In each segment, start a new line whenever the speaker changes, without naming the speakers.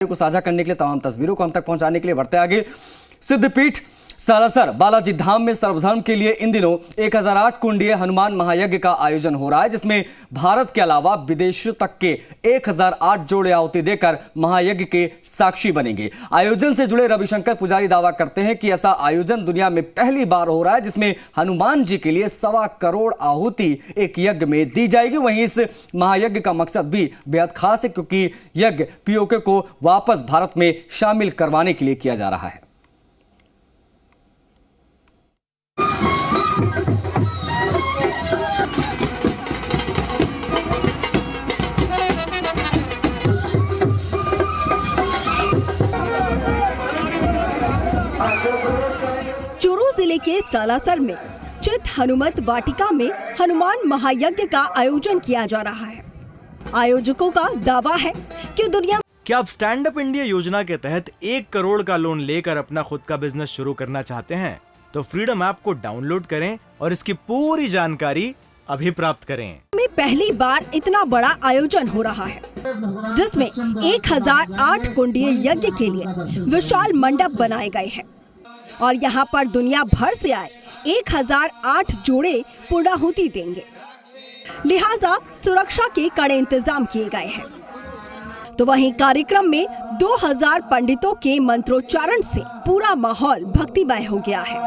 को साझा करने के लिए, तमाम तस्वीरों को हम तक पहुंचाने के लिए बढ़ते आगे। सिद्धपीठ सालासर बालाजी धाम में सर्वधर्म के लिए इन दिनों 1008 कुंडीय हनुमान महायज्ञ का आयोजन हो रहा है, जिसमें भारत के अलावा विदेशों तक के 1008 जोड़े आहुति देकर महायज्ञ के साक्षी बनेंगे। आयोजन से जुड़े रविशंकर पुजारी दावा करते हैं कि ऐसा आयोजन दुनिया में पहली बार हो रहा है, जिसमें हनुमान जी के लिए 1.25 करोड़ आहुति एक यज्ञ में दी जाएगी। वहीं इस महायज्ञ का मकसद भी बेहद खास है, क्योंकि यज्ञ पीओके को वापस भारत में शामिल करवाने के लिए किया जा रहा है।
चूरू जिले के सालासर में चित हनुमत वाटिका में हनुमान महायज्ञ का आयोजन किया जा रहा है। आयोजकों का दावा है कि दुनिया
क्या आप स्टैंड अप इंडिया योजना के तहत 1 करोड़ का लोन लेकर अपना खुद का बिजनेस शुरू करना चाहते हैं, तो फ्रीडम ऐप को डाउनलोड करें और इसकी पूरी जानकारी अभी प्राप्त करें।
में पहली बार इतना बड़ा आयोजन हो रहा है, जिसमें 1008 कुंडीय यज्ञ के लिए विशाल मंडप बनाए गए हैं और यहाँ पर दुनिया भर से आए 1008 जोड़े पूर्णाहुति देंगे। लिहाजा सुरक्षा के कड़े इंतजाम किए गए हैं। तो वहीं कार्यक्रम में 2000 पंडितों के मंत्रोच्चारण से पूरा माहौल भक्तिमय हो गया है।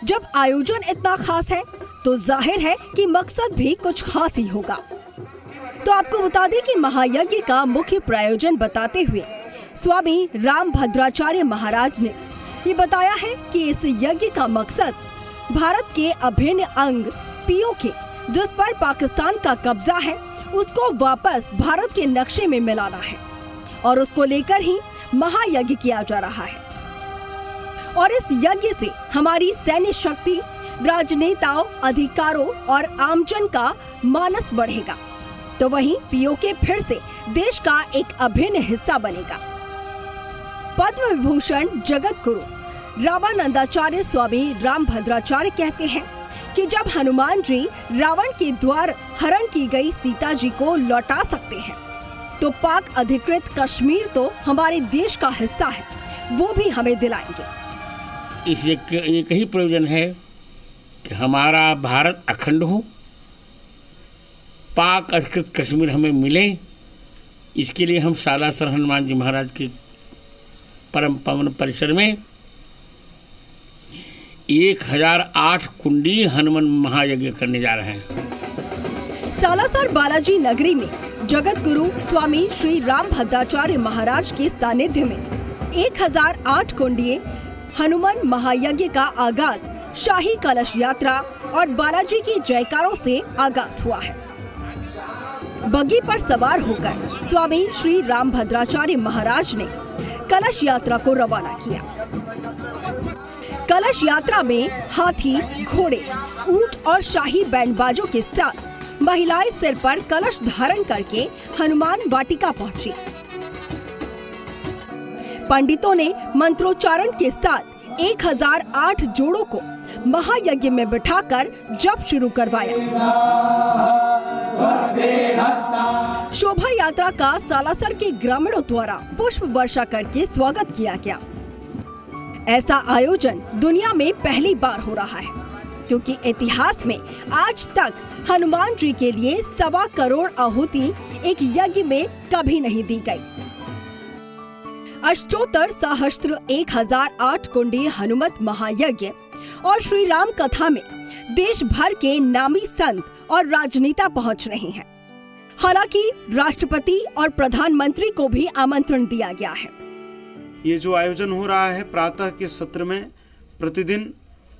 जब आयोजन इतना खास है तो जाहिर है कि मकसद भी कुछ खास ही होगा। तो आपको बता दें कि महायज्ञ का मुख्य प्रायोजन बताते हुए स्वामी रामभद्राचार्य महाराज ने ये बताया है कि इस यज्ञ का मकसद भारत के अभिन्न अंग पीओके, जिस पर पाकिस्तान का कब्जा है, उसको वापस भारत के नक्शे में मिलाना है और उसको लेकर ही महायज्ञ किया जा रहा है। और इस यज्ञ से हमारी सैन्य शक्ति, राजनेताओं, अधिकारों और आमजन का मानस बढ़ेगा। तो वहीं पीओके फिर से देश का एक अभिन्न हिस्सा बनेगा। पद्म विभूषण जगत गुरु रामानंदाचार्य स्वामी रामभद्राचार्य कहते हैं कि जब हनुमान जी रावण के द्वार हरण की गई सीता जी को लौटा सकते हैं, तो पाक अधिकृत कश्मीर तो हमारे देश का हिस्सा है, वो भी हमें दिलाएंगे।
इस एक ही प्रयोजन है कि हमारा भारत अखंड हो, पाक अधिकृत कश्मीर हमें मिले। इसके लिए हम सालासर हनुमान जी महाराज के परम पावन परिसर में 1008 कुंडी हनुमान महायज्ञ करने जा रहे हैं।
सालासर बालाजी नगरी में जगत गुरु स्वामी श्री रामभद्राचार्य महाराज के सानिध्य में 1008 कुंडीय हनुमान महायज्ञ का आगाज शाही कलश यात्रा और बालाजी की जयकारों से आगाज हुआ है। बग्गी पर सवार होकर स्वामी श्री रामभद्राचार्य महाराज ने कलश यात्रा को रवाना किया। कलश यात्रा में हाथी, घोड़े, ऊंट और शाही बैंडबाजों के साथ महिलाएं सिर पर कलश धारण करके हनुमान वाटिका पहुंची। पंडितों ने मंत्रोच्चारण के साथ 1008 जोड़ों को महायज्ञ में बिठाकर जप शुरू करवाया। शोभा यात्रा का सालासर के ग्रामीणों द्वारा पुष्प वर्षा करके स्वागत किया गया। ऐसा आयोजन दुनिया में पहली बार हो रहा है, क्योंकि इतिहास में आज तक हनुमान जी के लिए 1.25 करोड़ आहुति एक यज्ञ में कभी नहीं दी गई। अष्टोत्तर सहस्त्र 1008 कुंडी हनुमत महायज्ञ और श्री राम कथा में देश भर के नामी संत और राजनेता पहुंच रहे हैं। हालांकि राष्ट्रपति और प्रधानमंत्री को भी आमंत्रण दिया गया है।
ये जो आयोजन हो रहा है, प्रातः के सत्र में प्रतिदिन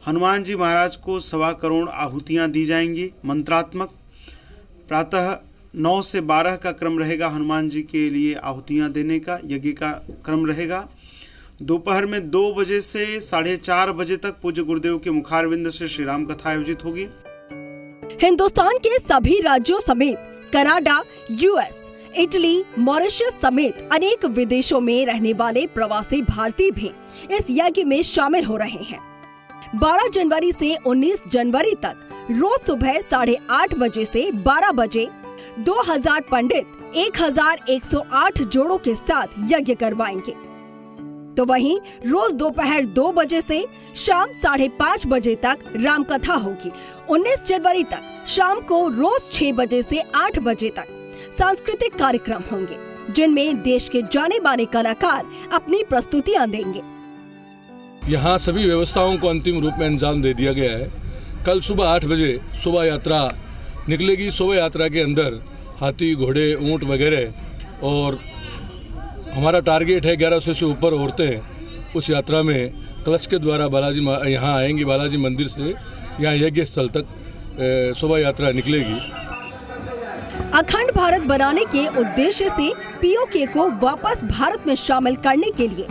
हनुमान जी महाराज को 1.25 करोड़ आहुतियाँ दी जाएंगी मंत्रात्मक। प्रातः 9 से 12 का क्रम रहेगा हनुमान जी के लिए आहुतियाँ देने का, यज्ञ का क्रम रहेगा। दोपहर में 2 बजे से 4:30 बजे तक पूज्य गुरुदेव के मुखारविंद से श्री राम कथा आयोजित होगी।
हिंदुस्तान के सभी राज्यों समेत कनाडा, यूएस, इटली, मॉरिशस समेत अनेक विदेशों में रहने वाले प्रवासी भारतीय भी इस यज्ञ में शामिल हो रहे हैं। 12 जनवरी से 19 जनवरी तक रोज सुबह 8:30 बजे से 12 बजे 2000 पंडित 1108 जोड़ों के साथ यज्ञ करवाएंगे। तो वहीं रोज दोपहर 2 बजे से शाम 5:30 बजे तक राम कथा होगी। 19 जनवरी तक शाम को रोज 6 बजे से 8 बजे तक सांस्कृतिक कार्यक्रम होंगे, जिनमें देश के जाने माने कलाकार अपनी प्रस्तुतियां देंगे।
यहाँ सभी व्यवस्थाओं को अंतिम रूप में अंजाम दे दिया गया है। कल सुबह 8 बजे शोभा यात्रा निकलेगी। शोभा यात्रा के अंदर हाथी, घोड़े, ऊंट वगैरह, और हमारा टारगेट है 1100 से ऊपर औरतें उस यात्रा में कलश के द्वारा बालाजी यहाँ आएंगी। बालाजी मंदिर से यहाँ यज्ञ स्थल तक शोभा यात्रा निकलेगी।
अखंड भारत बनाने के उद्देश्य से पीओके को वापस भारत में शामिल करने के लिए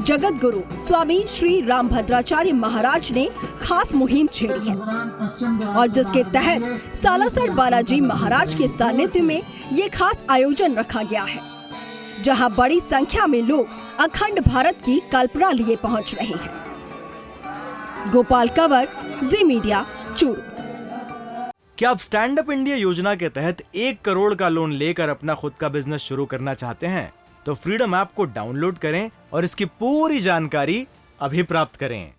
जगत गुरु स्वामी श्री रामभद्राचार्य महाराज ने खास मुहिम छेड़ी है, और जिसके तहत सालासर बालाजी महाराज के सानिध्य में ये खास आयोजन रखा गया है, जहां बड़ी संख्या में लोग अखंड भारत की कल्पना लिए पहुंच रहे हैं। गोपाल कंवर, जी मीडिया, चूरू।
क्या आप स्टैंड अप इंडिया योजना के तहत 1 करोड़ का लोन लेकर अपना खुद का बिजनेस शुरू करना चाहते हैं? तो फ्रीडम ऐप को डाउनलोड करें और इसकी पूरी जानकारी अभी प्राप्त करें।